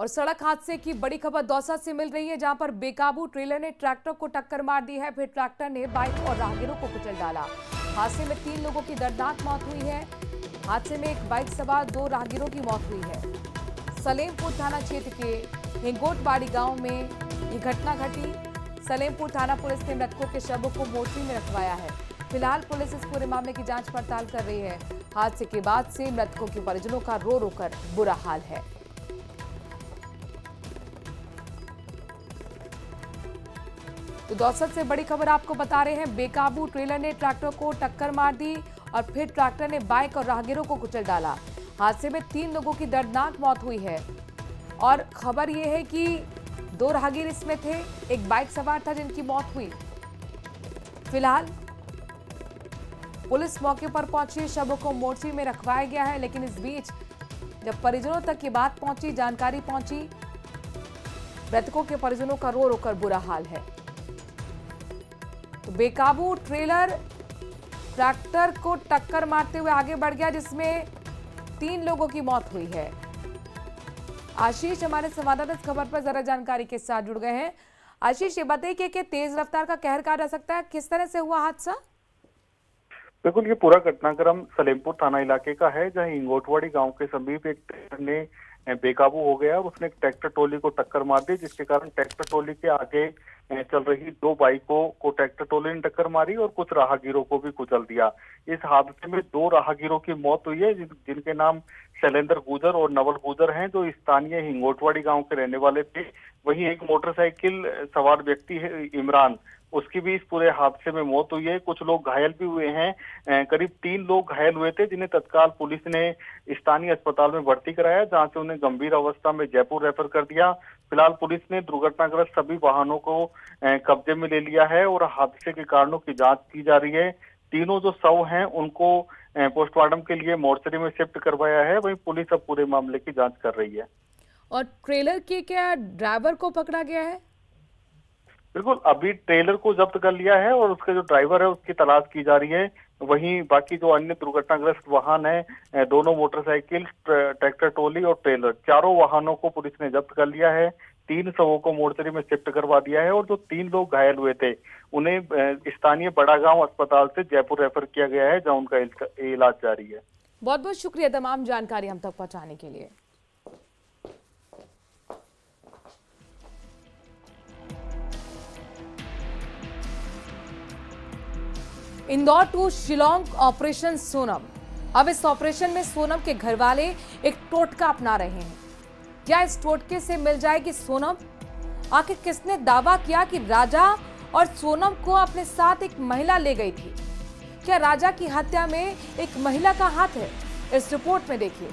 और सड़क हादसे की बड़ी खबर दौसा से मिल रही है, जहां पर बेकाबू ट्रेलर ने ट्रैक्टर को टक्कर मार दी है। फिर ट्रैक्टर ने बाइक और राहगीरों को कुचल डाला। हादसे में 3 लोगों की दर्दनाक मौत हुई है। हादसे में एक बाइक सवार 2 राहगीरों की मौत हुई है। सलेमपुर थाना क्षेत्र के हिंगोटबाड़ी गांव में ये घटना घटी। सलेमपुर थाना पुलिस ने मृतकों के शवों को मोर्चरी में रखवाया है। फिलहाल पुलिस इस पूरे मामले की जांच पड़ताल कर रही है। हादसे के बाद से मृतकों के परिजनों का रो रो कर बुरा हाल है। तो दौसा से बड़ी खबर आपको बता रहे हैं। बेकाबू ट्रेलर ने ट्रैक्टर को टक्कर मार दी और फिर ट्रैक्टर ने बाइक और राहगीरों को कुचल डाला। हादसे में 3 लोगों की दर्दनाक मौत हुई है और खबर यह है कि 2 राहगीर इसमें थे, एक बाइक सवार था जिनकी मौत हुई। फिलहाल पुलिस मौके पर पहुंची, शवों को मोर्चरी में रखवाया गया है। लेकिन इस बीच जब परिजनों तक ये बात पहुंची, जानकारी पहुंची, मृतकों के परिजनों का रो रो कर बुरा हाल है। तो बेकाबू ट्रेलर ट्रैक्टर को टक्कर मारते हुए आगे बढ़ गया, जिसमें 3 लोगों की मौत हुई है। आशीष हमारे संवाददाता इस खबर पर जरा जानकारी के साथ जुड़ गए हैं। आशीष, ये बताइए कि तेज रफ्तार का कहर कहा जा सकता है, किस तरह से हुआ हादसा? बिल्कुल, ये पूरा घटनाक्रम सलेमपुर थाना इलाके का है, जहां इंगोटवाड़ी गांव के समीप एक ट्रैक्टर ने बेकाबू हो गया और उसने एक ट्रैक्टर ट्रॉली को टक्कर मार दी, जिसके कारण ट्रैक्टर ट्रॉली के आगे चल रही 2 बाइकों को ट्रैक्टर ट्रॉली ने टक्कर मारी और कुछ राहगीरों को भी कुचल दिया। इस हादसे में 2 राहगीरों की मौत हुई है, जिनके नाम शैलेंद्र गुजर और नवल गुजर हैं, जो स्थानीय हिंगोटवाड़ी गांव के रहने वाले थे। वहीं एक मोटरसाइकिल सवार व्यक्ति है इमरान, उसकी भी इस पूरे हादसे में मौत हुई है। कुछ लोग घायल भी हुए हैं। करीब 3 लोग घायल हुए थे, जिन्हें तत्काल पुलिस ने स्थानीय अस्पताल में भर्ती कराया, जहां से उन्हें गंभीर अवस्था में जयपुर रेफर कर दिया। फिलहाल पुलिस ने दुर्घटनाग्रस्त सभी वाहनों को कब्जे में ले लिया है और हादसे के कारणों की जांच की जा रही है। तीनों जो शव हैं उनको पोस्टमार्टम के लिए मोर्चरी में शिफ्ट करवाया है। वहीं पुलिस अब पूरे मामले की जांच कर रही है। और ट्रेलर के क्या ड्राइवर को पकड़ा गया है? बिल्कुल, अभी ट्रेलर को जब्त कर लिया है और उसके जो ड्राइवर है उसकी तलाश की जा रही है। वहीं बाकी जो अन्य दुर्घटनाग्रस्त वाहन है, दोनों मोटरसाइकिल, ट्रैक्टर ट्रॉली और ट्रेलर, चारों वाहनों को पुलिस ने जब्त कर लिया है। 3 शवों को मोर्चरी में शिफ्ट करवा दिया है और जो 3 लोग घायल हुए थे उन्हें स्थानीय बड़ा गांव अस्पताल से जयपुर रेफर किया गया है, जहां उनका इलाज जारी है। बहुत बहुत शुक्रिया तमाम जानकारी हम तक पहुंचाने के लिए। Indore to Shillong operation Sonam. अब इस ऑपरेशन में सोनम के घर वाले एक टोटका अपना रहे हैं। क्या इस टोटके से मिल जाएगी सोनम? आखिर किसने दावा किया कि राजा और सोनम को अपने साथ एक महिला ले गई थी? क्या राजा की हत्या में एक महिला का हाथ है? इस रिपोर्ट में देखिए।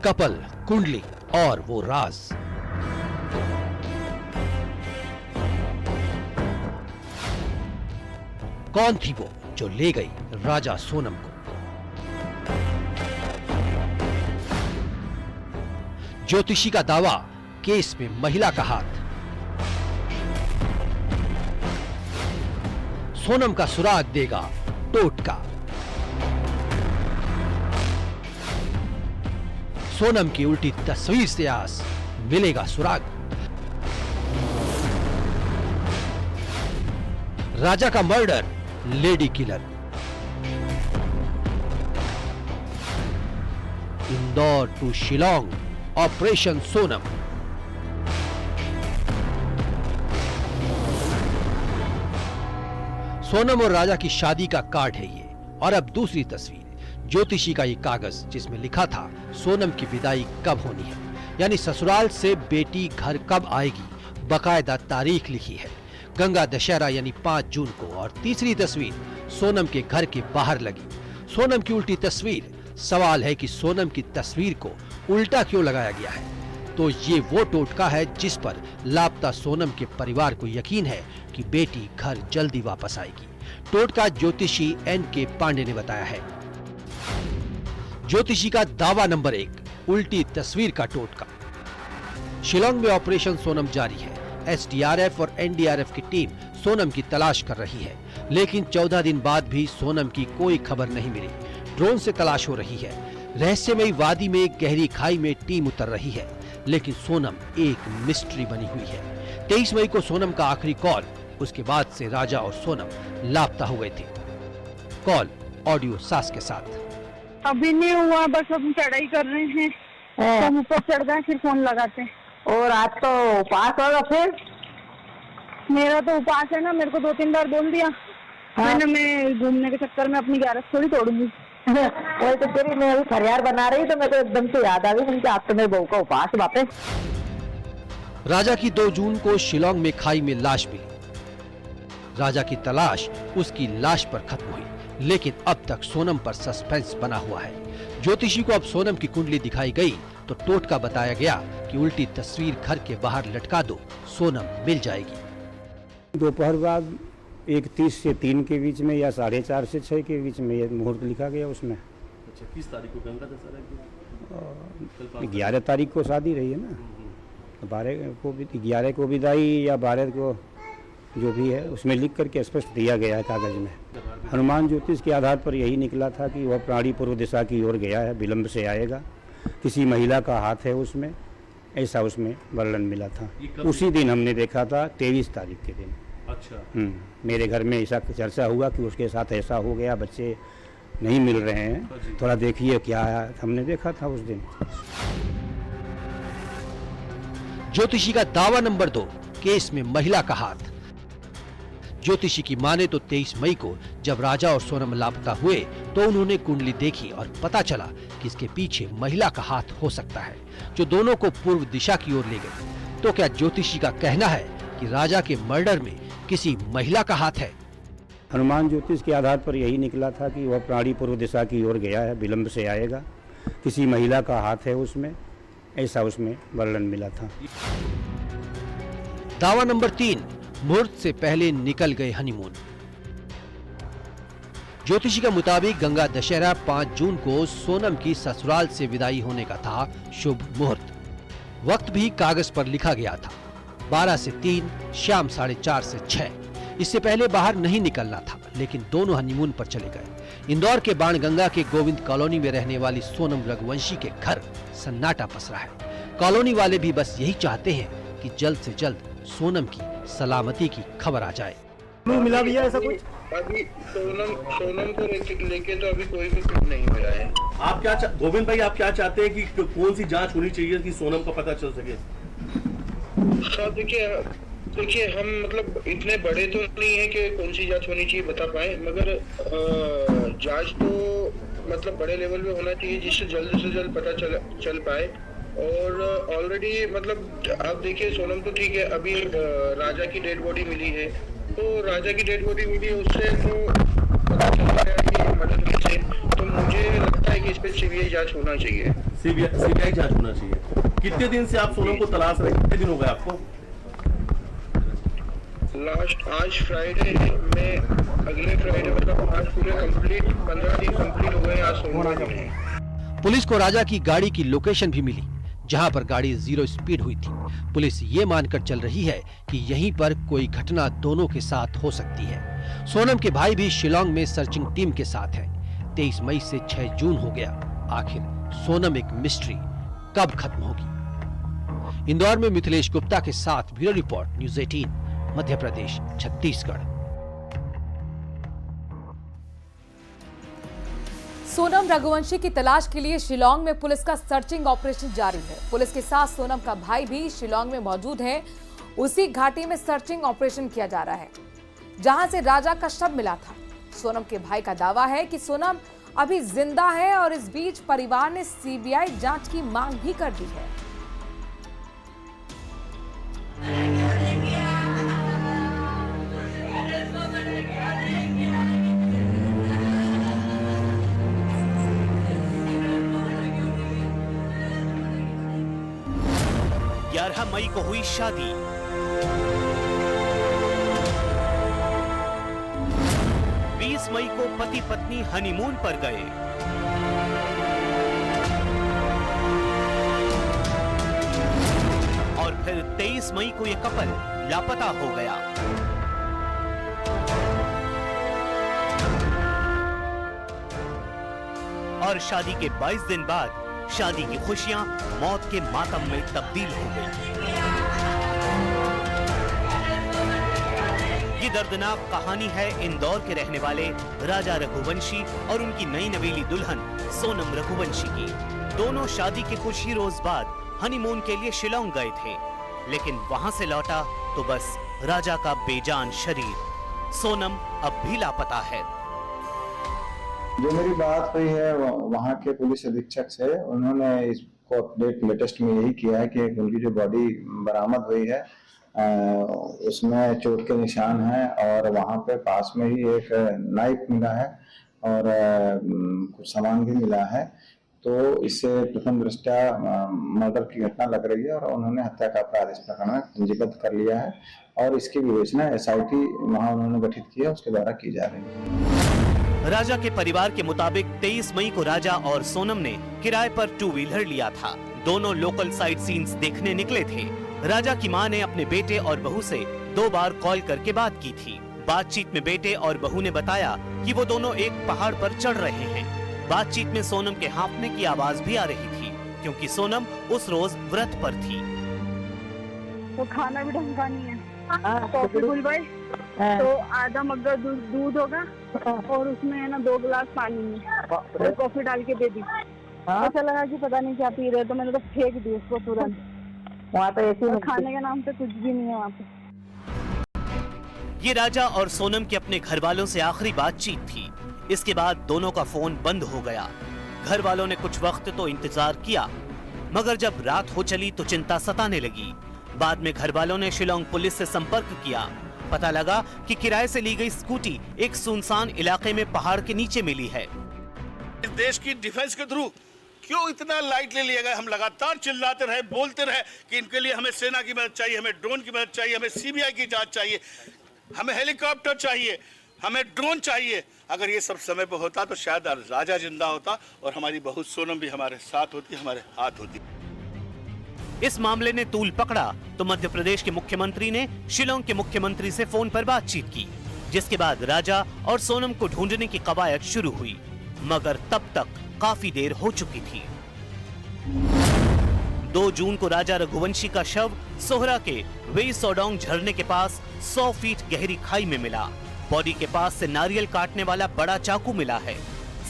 कपल, कुंडली और वो राज। कौन थी वो जो ले गई राजा सोनम को? ज्योतिषी का दावा, केस में महिला का हाथ। सोनम का सुराग देगा टोटका। सोनम की उल्टी तस्वीर से आस मिलेगा सुराग। राजा का murder, lady killer. Indore to Shillong operation Sonam. Sonam और राजा की शादी का कार्ड है ये। और अब दूसरी तस्वीर, ज्योतिषी का ये कागज जिसमें लिखा था सोनम की विदाई कब होनी है, यानी ससुराल से बेटी घर कब आएगी। बकायदा तारीख लिखी है, गंगा दशहरा यानी 5 जून को। और तीसरी तस्वीर सोनम के घर के बाहर लगी। सोनम की उल्टी तस्वीर। सवाल है कि सोनम की तस्वीर को उल्टा क्यों लगाया गया है? तो ये वो टोटका है जिस पर लापता सोनम के परिवार को यकीन है कि बेटी घर जल्दी वापस आएगी। टोटका ज्योतिषी NK पांडे ने बताया है। ज्योतिषी का दावा नंबर 1, उल्टी तस्वीर का टोटका। शिलोंग में ऑपरेशन सोनम जारी है। एसडीआरएफ और एनडीआरएफ की टीम सोनम की तलाश कर रही है, लेकिन 14 दिन बाद भी सोनम की कोई खबर नहीं मिली। ड्रोन से तलाश हो रही है। रहस्यमयी वादी में गहरी खाई में टीम उतर रही है, लेकिन सोनम एक मिस्ट्री बनी हुई है। 23 मई को सोनम का आखिरी कॉल, उसके बाद से राजा और सोनम लापता हो गए थे। कॉल ऑडियो सास के साथ। अभी नहीं हुआ, बस हम चढ़ाई कर रहे हैं, हम ऊपर चढ़ गए फिर फोन लगाते हैं। और आज तो उपवास होगा फिर? मेरा तो उपवास है ना, मेरे को 2-3 बार बोल दिया। मैंने मैं घूमने के चक्कर में अपनी 11 थोड़ी तोड़ूंगी। वही तो तेरी मैं अभी फरियाद बना रही तो मेरे को एकदम से याद आ गई उनके आज तो मेरे बहू का उपवास वापस। राजा की 2 जून को शिलोंग में खाई में लाश मिली। राजा की तलाश उसकी लाश पर खत्म हुई, लेकिन अब तक सोनम पर सस्पेंस बना हुआ है। ज्योतिषी को अब सोनम की कुंडली दिखाई गई तो टोटका बताया गया कि उल्टी तस्वीर घर के बाहर लटका दो, सोनम मिल जाएगी। दोपहर बाद 1:30 से 3 के बीच में या 4:30 से 6 के बीच में ये मुहूर्त लिखा गया उसमें। अच्छा, किस तारीख को गंगा दशहरा की? 11 तारीख को शादी रही है ना, 12 को भी 11 को विदाई या 12 को जो भी है उसमें लिख करके स्पष्ट दिया गया है कागज में। हनुमान ज्योतिष के आधार पर यही निकला था कि वह प्राणी पूर्व दिशा की ओर गया है, विलंब से आएगा, किसी महिला का हाथ है उसमें, ऐसा उसमें वर्णन मिला था। उसी दिन हमने देखा था 23 तारीख के दिन। अच्छा। मेरे घर में ऐसा चर्चा हुआ कि उसके साथ ऐसा हो गया, बच्चे नहीं मिल रहे हैं, थोड़ा देखिए क्या है। हमने देखा था उस दिन। ज्योतिषी का दावा नंबर 2, केस में महिला का हाथ। ज्योतिषी की माने तो 23 मई को जब राजा और सोनम लापता हुए तो उन्होंने कुंडली देखी और पता चला कि इसके पीछे महिला का हाथ हो सकता है, जो दोनों को पूर्व दिशा की ओर ले गई। तो क्या ज्योतिषी का कहना है कि राजा के मर्डर में किसी महिला का हाथ है? हनुमान ज्योतिष के आधार पर यही निकला था कि वह प्राणी पूर्व दिशा की ओर गया है, विलंब से आएगा, किसी महिला का हाथ है उसमें, ऐसा उसमें वर्णन मिला था। दावा नंबर 3, मुहूर्त से पहले निकल गए हनीमून। ज्योतिषी के मुताबिक गंगा दशहरा 5 जून को सोनम की ससुराल से विदाई होने का था शुभ मुहूर्त। वक्त भी कागज पर लिखा गया था, 12 से 3, शाम 4:30 से 6। इससे पहले बाहर नहीं निकलना था, लेकिन दोनों हनीमून पर चले गए। इंदौर के बाणगंगा के गोविंद कॉलोनी में रहने वाली सोनम रघुवंशी के घर सन्नाटा पसरा है। कॉलोनी वाले भी बस यही चाहते हैं कि जल्द से जल्द सोनम की सलामती की खबर आ जाए। मिला भी है ऐसा कुछ? अभी सोनम को लेके तो अभी कोई भी कुछ नहीं मिला है। आप क्या गोविंद भाई, आप क्या चाहते हैं कि कौन सी जांच होनी चाहिए कि सोनम का पता चल सके? साहब देखिए हम मतलब इतने बड़े तो नहीं है कि कौन सी जांच होनी चाहिए बता पाए, मगर जांच तो मतलब बड़े लेवल पे होना चाहिए जिससे जल्द से जल्द पता चल पाए। और ऑलरेडी मतलब आप देखिए सोनम तो ठीक है, अभी राजा की डेड बॉडी मिली है, तो राजा की डेड बॉडी मिली है उससे तो पता चल रहा है कि मदद से, तो मुझे लगता है कि इस पे सीबीआई जांच होना चाहिए। सीबीआई जांच होना चाहिए। कितने दिन से आप सोनम को तलाश रहे? कितने दिन हो गए आपको? लास्ट आज फ्राइडे में, अगले फ्राइडे मतलब आज पूरे कंप्लीट 15 दिन कंप्लीट हो गए। आज सोमवार है। पुलिस को राजा की गाड़ी की लोकेशन भी मिली, जहां पर गाड़ी 0 स्पीड हुई थी। पुलिस ये मानकर चल रही है कि यहीं पर कोई घटना दोनों के साथ हो सकती है। सोनम के भाई भी शिलोंग में सर्चिंग टीम के साथ है। 23 मई से 6 जून हो गया। आखिर सोनम एक मिस्ट्री कब खत्म होगी? इंदौर में मिथिलेश गुप्ता के साथ bureau report, news 18, Madhya Pradesh, Chhattisgarh. Sonam Raghuvanshi की तलाश के लिए शिलोंग में पुलिस का सर्चिंग ऑपरेशन जारी है। पुलिस के साथ सोनम का भाई भी शिलोंग में मौजूद है। उसी घाटी में सर्चिंग ऑपरेशन किया जा रहा है जहां से राजा का शव मिला था। सोनम के भाई का दावा है कि सोनम अभी जिंदा है और इस बीच परिवार ने सीबीआई जांच की मांग भी कर दी है। मई को हुई शादी, 20 मई को पति पत्नी हनीमून पर गए। फिर 23 मई को ये कपल लापता हो गया। और शादी के 22 दिन बाद शादी की खुशियां मौत के मातम में तब्दील हो गई। ये दर्दनाक कहानी है इंदौर के रहने वाले राजा रघुवंशी और उनकी नई नवेली दुल्हन सोनम रघुवंशी की। दोनों शादी के कुछ ही रोज बाद हनीमून के लिए शिलोंग गए थे, लेकिन वहां से लौटा तो बस राजा का बेजान शरीर। सोनम अब भी लापता है। जो मेरी बात हुई है वहाँ के पुलिस अधीक्षक से, उन्होंने इसको अपडेट लेटेस्ट में यही किया है कि उनकी जो बॉडी बरामद हुई है उसमें चोट के निशान हैं और वहाँ पे पास में ही एक नाइफ मिला है और कुछ सामान भी मिला है। तो इससे प्रथम दृष्टया मर्डर की घटना लग रही है और उन्होंने हत्या का अपराध इस प्रकरण में पंजीबद्ध कर लिया है और इसकी विवेचना SIT वहाँ उन्होंने गठित किया उसके द्वारा की जा रही है। राजा के परिवार के मुताबिक 23 मई को राजा और सोनम ने किराए पर 2 व्हीलर लिया था। दोनों लोकल साइट सीन्स देखने निकले थे। राजा की मां ने अपने बेटे और बहू से 2 बार कॉल करके बात की थी। बातचीत में बेटे और बहू ने बताया कि वो दोनों एक पहाड़ पर चढ़ रहे हैं। बातचीत में सोनम के हाँफने की आवाज भी आ रही थी, क्योंकि सोनम उस रोज व्रत पर थी। तो खाना भी ढंग का नहीं है। कॉफी बुलवाई तो आधा मग्गा दूध होगा और उसमें है ना 2 गिलास पानी में कॉफी डाल के दे दी। ऐसा लगा कि पता नहीं क्या पी रहे, तो मैंने तो फेंक दी उसको तुरंत। वहाँ तो ऐसी खाने के नाम पे कुछ भी नहीं है वहाँ पे। ये राजा और सोनम के अपने घर वालों से आखिरी बातचीत थी। इसके बाद दोनों का फोन बंद हो गया। घर वालों ने कुछ वक्त तो इंतजार किया, मगर जब रात हो चली तो चिंता सताने लगी। बाद में घर वालों ने शिलोंग पुलिस से संपर्क किया। पता लगा कि किराए से ली गई स्कूटी एक सुनसान इलाके में पहाड़ के नीचे मिली है। इस देश की डिफेंस के थ्रू क्यों इतना लाइट ले लिया गया? हम लगातार चिल्लाते रहे, बोलते रहे कि इनके लिए हमें सेना की मदद चाहिए, हमें ड्रोन की मदद चाहिए, हमें CBI की जांच चाहिए, हमें हेलीकॉप्टर चाहिए, हमें ड्रोन चाहिए। अगर ये सब समय पर होता तो शायद राजा जिंदा होता और हमारी बहू सोनम भी हमारे साथ होती, हमारे हाथ होती। इस मामले ने तूल पकड़ा तो मध्य प्रदेश के मुख्यमंत्री ने शिलोंग के मुख्यमंत्री से फोन पर बातचीत की, जिसके बाद राजा और सोनम को ढूंढने की कवायद शुरू हुई, मगर तब तक काफी देर हो चुकी थी। 2 जून को राजा रघुवंशी का शव सोहरा के वेई सोडोंग झरने के पास 100 फीट गहरी खाई में मिला। बॉडी के पास से नारियल काटने वाला बड़ा चाकू मिला है।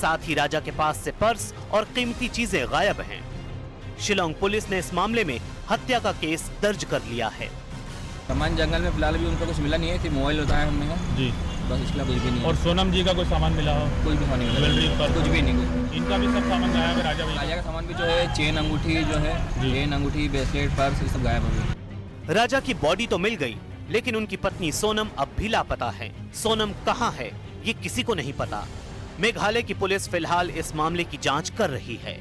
साथ ही राजा के पास से पर्स और कीमती चीजें गायब हैं। शिलोंग पुलिस ने इस मामले में हत्या का केस दर्ज कर लिया है। सामान जंगल में फिलहाल भी उनको कुछ मिला नहीं है, सिर्फ मोबाइल होता है हमने जी, बस इसका कुछ भी नहीं। और सोनम जी का कोई सामान मिला हो? कोई भी नहीं, ज्वेलरी पर कुछ भी नहीं। इनका भी सब सामान गायब है। राजा का सामान भी जो है चेन अंगूठी जो है, चेन अंगूठी ब्रेसलेट पर्स ये सब गायब हो गए। राजा की बॉडी तो मिल गई, लेकिन उनकी पत्नी सोनम अब भी लापता है। सोनम कहाँ है ये किसी को नहीं पता। मेघालय की पुलिस फिलहाल इस मामले की जांच कर रही है।